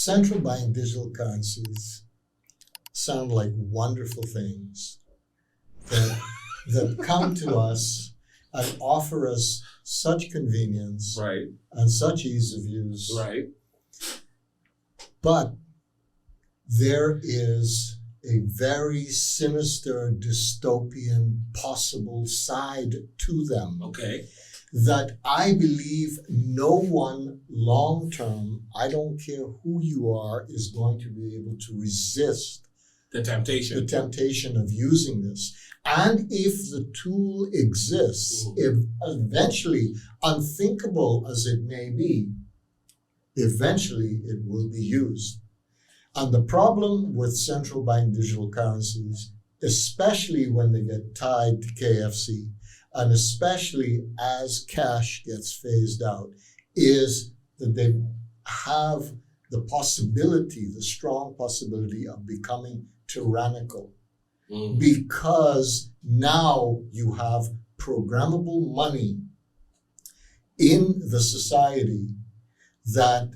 central bank digital currencies sound like wonderful things that come to us and offer us such convenience Right. and such ease of use. Right. But there is a very sinister, dystopian possible side to them Okay. that I believe no one long term, I don't care who you are, is going to be able to resist The temptation. the temptation of using this. And if the tool exists, if eventually, unthinkable as it may be, eventually it will be used. And the problem with central bank digital currencies, especially when they get tied to KFC, and especially as cash gets phased out, is that they have the possibility, the strong possibility of becoming tyrannical. Because now you have programmable money in the society that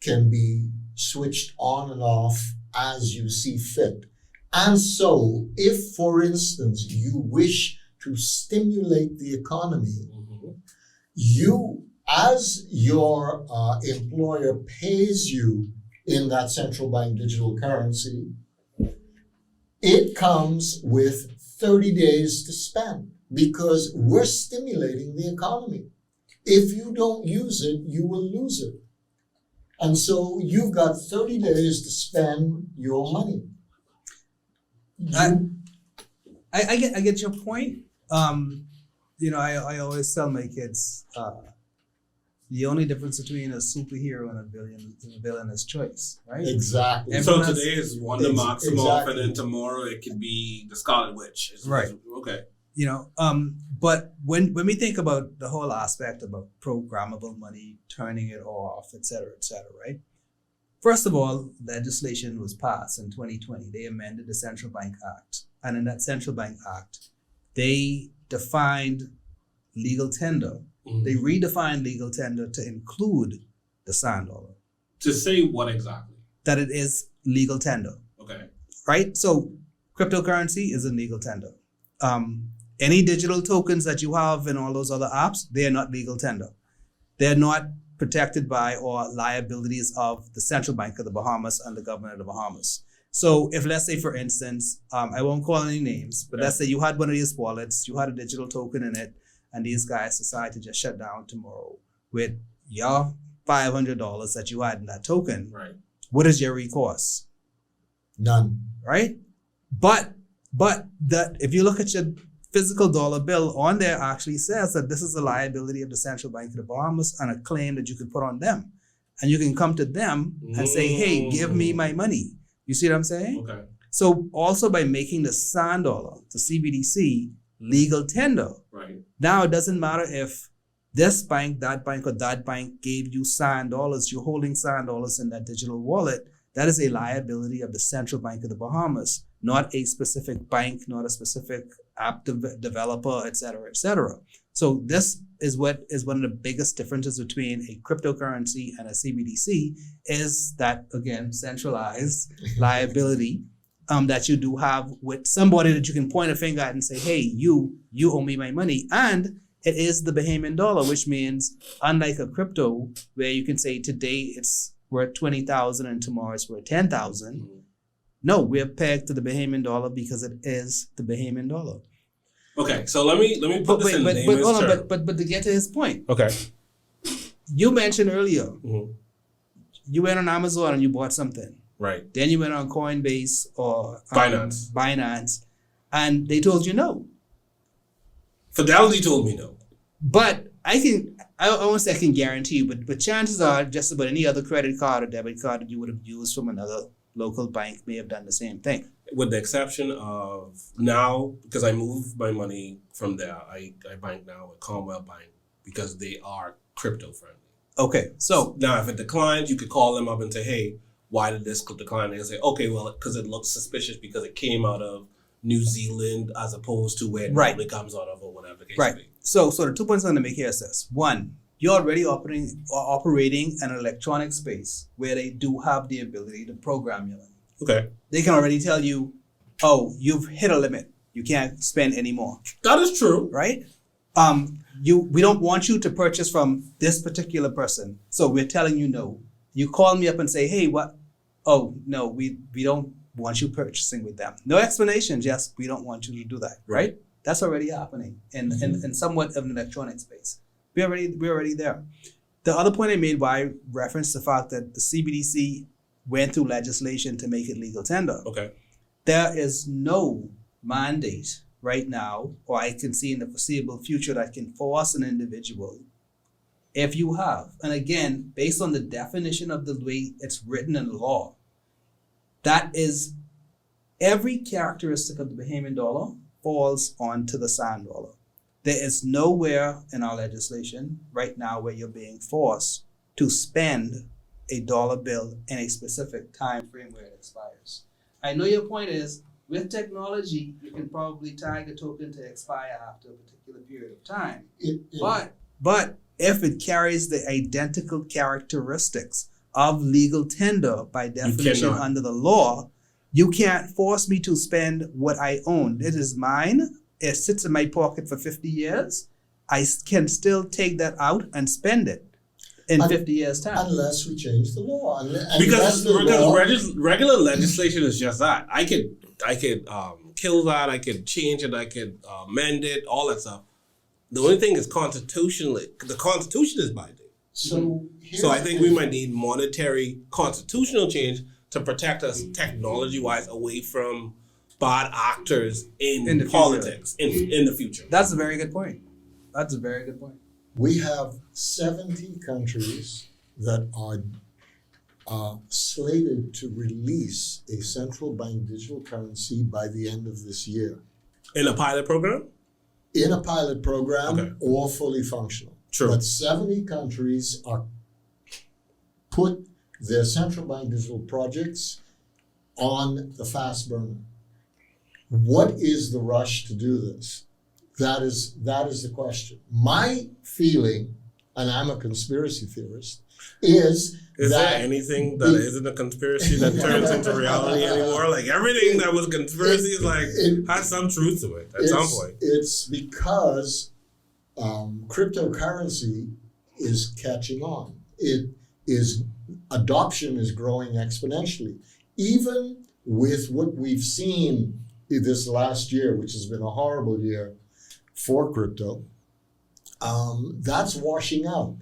can be switched on and off as you see fit. And so, if, for instance, you wish to stimulate the economy, you, as your employer pays you in that central bank digital currency, it comes with 30 days to spend because we're stimulating the economy. If you don't use it, you will lose it. And so you've got 30 days to spend your money. I get your point. I always tell my kids, the only difference between a superhero and a villain is choice, right? Exactly. Everyone So has- today is Wanda Maximoff, exactly. and then tomorrow it could be the Scarlet Witch. Right. Okay. But when we think about the whole aspect about programmable money, turning it off, et cetera, right? First of all, legislation was passed in 2020. They amended the Central Bank Act. And in that Central Bank Act, they defined legal tender. They redefined legal tender to include the sand dollar, To say what exactly? that it is legal tender, Okay. right? So cryptocurrency is a legal tender. Any digital tokens that you have in all those other apps, they are not legal tender. They're not protected by or liabilities of the Central Bank of the Bahamas and the government of the Bahamas. So if, let's say, for instance, I won't call any names, but let's say you had one of these wallets, you had a digital token in it, and these guys decide to just shut down tomorrow with your $500 that you had in that token. Right. What is your recourse? None. Right? But that if you look at your physical dollar bill, on there actually says that this is a liability of the Central Bank of the Bahamas and a claim that you can put on them. And you can come to them and say, hey, give me my money. You see what I'm saying? Okay. So also by making the sand dollar, the CBDC, legal tender, Right. now it doesn't matter if this bank, that bank, or that bank gave you sand dollars, you're holding sand dollars in that digital wallet. That is a liability of the Central Bank of the Bahamas, not a specific bank, not a specific app developer, et cetera, et cetera. So this is what is one of the biggest differences between a cryptocurrency and a CBDC is that, again, centralized liability that you do have with somebody that you can point a finger at and say, hey, you owe me my money. And it is the Bahamian dollar, which means unlike a crypto where you can say today it's worth 20,000 and tomorrow it's worth 10,000. No, we're pegged to the Bahamian dollar because it is the Bahamian dollar. Okay. So let me put this in layman's terms. But to get to his point, Okay. you mentioned earlier, you went on Amazon and you bought something. Right. Then you went on Coinbase or Binance, and they told you no. Fidelity told me no. But I won't say I can guarantee you, but chances are just about any other credit card or debit card that you would have used from another local bank may have done the same thing. With the exception of now, because I moved my money from there, I bank now with Commonwealth Bank because they are crypto friendly. Okay, so Now, if it declines, you could call them up and say, hey, why did this decline? They say, okay, well, because it looks suspicious because it came out of New Zealand as opposed to where it Right. normally comes out of or whatever the case right. may be. So the 2 points I'm going to make here is this. One, you're already operating an electronic space where they do have the ability to program you. Okay. They can already tell you, oh, you've hit a limit. You can't spend anymore. That is true. Right? We don't want you to purchase from this particular person. So we're telling you no. You call me up and say, hey, what? Oh, no, we don't want you purchasing with them. No explanation, just we don't want you to do that. Right? That's already happening in somewhat of an electronic space. We're already there. The other point I made why I referenced the fact that the CBDC went through legislation to make it legal tender. Okay. There is no mandate right now, or I can see in the foreseeable future, that can force an individual, if you have, and again, based on the definition of the way it's written in law, that is every characteristic of the Bahamian dollar falls onto the sand dollar. There is nowhere in our legislation right now where you're being forced to spend a dollar bill in a specific time frame where it expires. I know your point is, with technology, you can probably tag a token to expire after a particular period of time. But if it carries the identical characteristics of legal tender by definition under the law, you can't force me to spend what I own. It is mine. It sits in my pocket for 50 years. I can still take that out and spend it in 50 years' time. Unless we change the law. Because regular legislation is just that. I could kill that. I could change it. I could amend it. All that stuff. The only thing is constitutionally. The Constitution is binding. So I think we might need monetary constitutional change to protect us technology-wise away from bad actors in politics in the future. That's a very good point. We have 70 countries that are slated to release a central bank digital currency by the end of this year. In a pilot program? In a pilot program or fully functional. True. But 70 countries are put their central bank digital projects on the fast burner. What is the rush to do this? That is the question. My feeling, and I'm a conspiracy theorist, is there anything that isn't a conspiracy that turns into reality anymore? Like everything that was conspiracy has some truth to it at some point. It's because cryptocurrency is catching on. Adoption is growing exponentially. Even with what we've seen this last year, which has been a horrible year for crypto, that's washing out.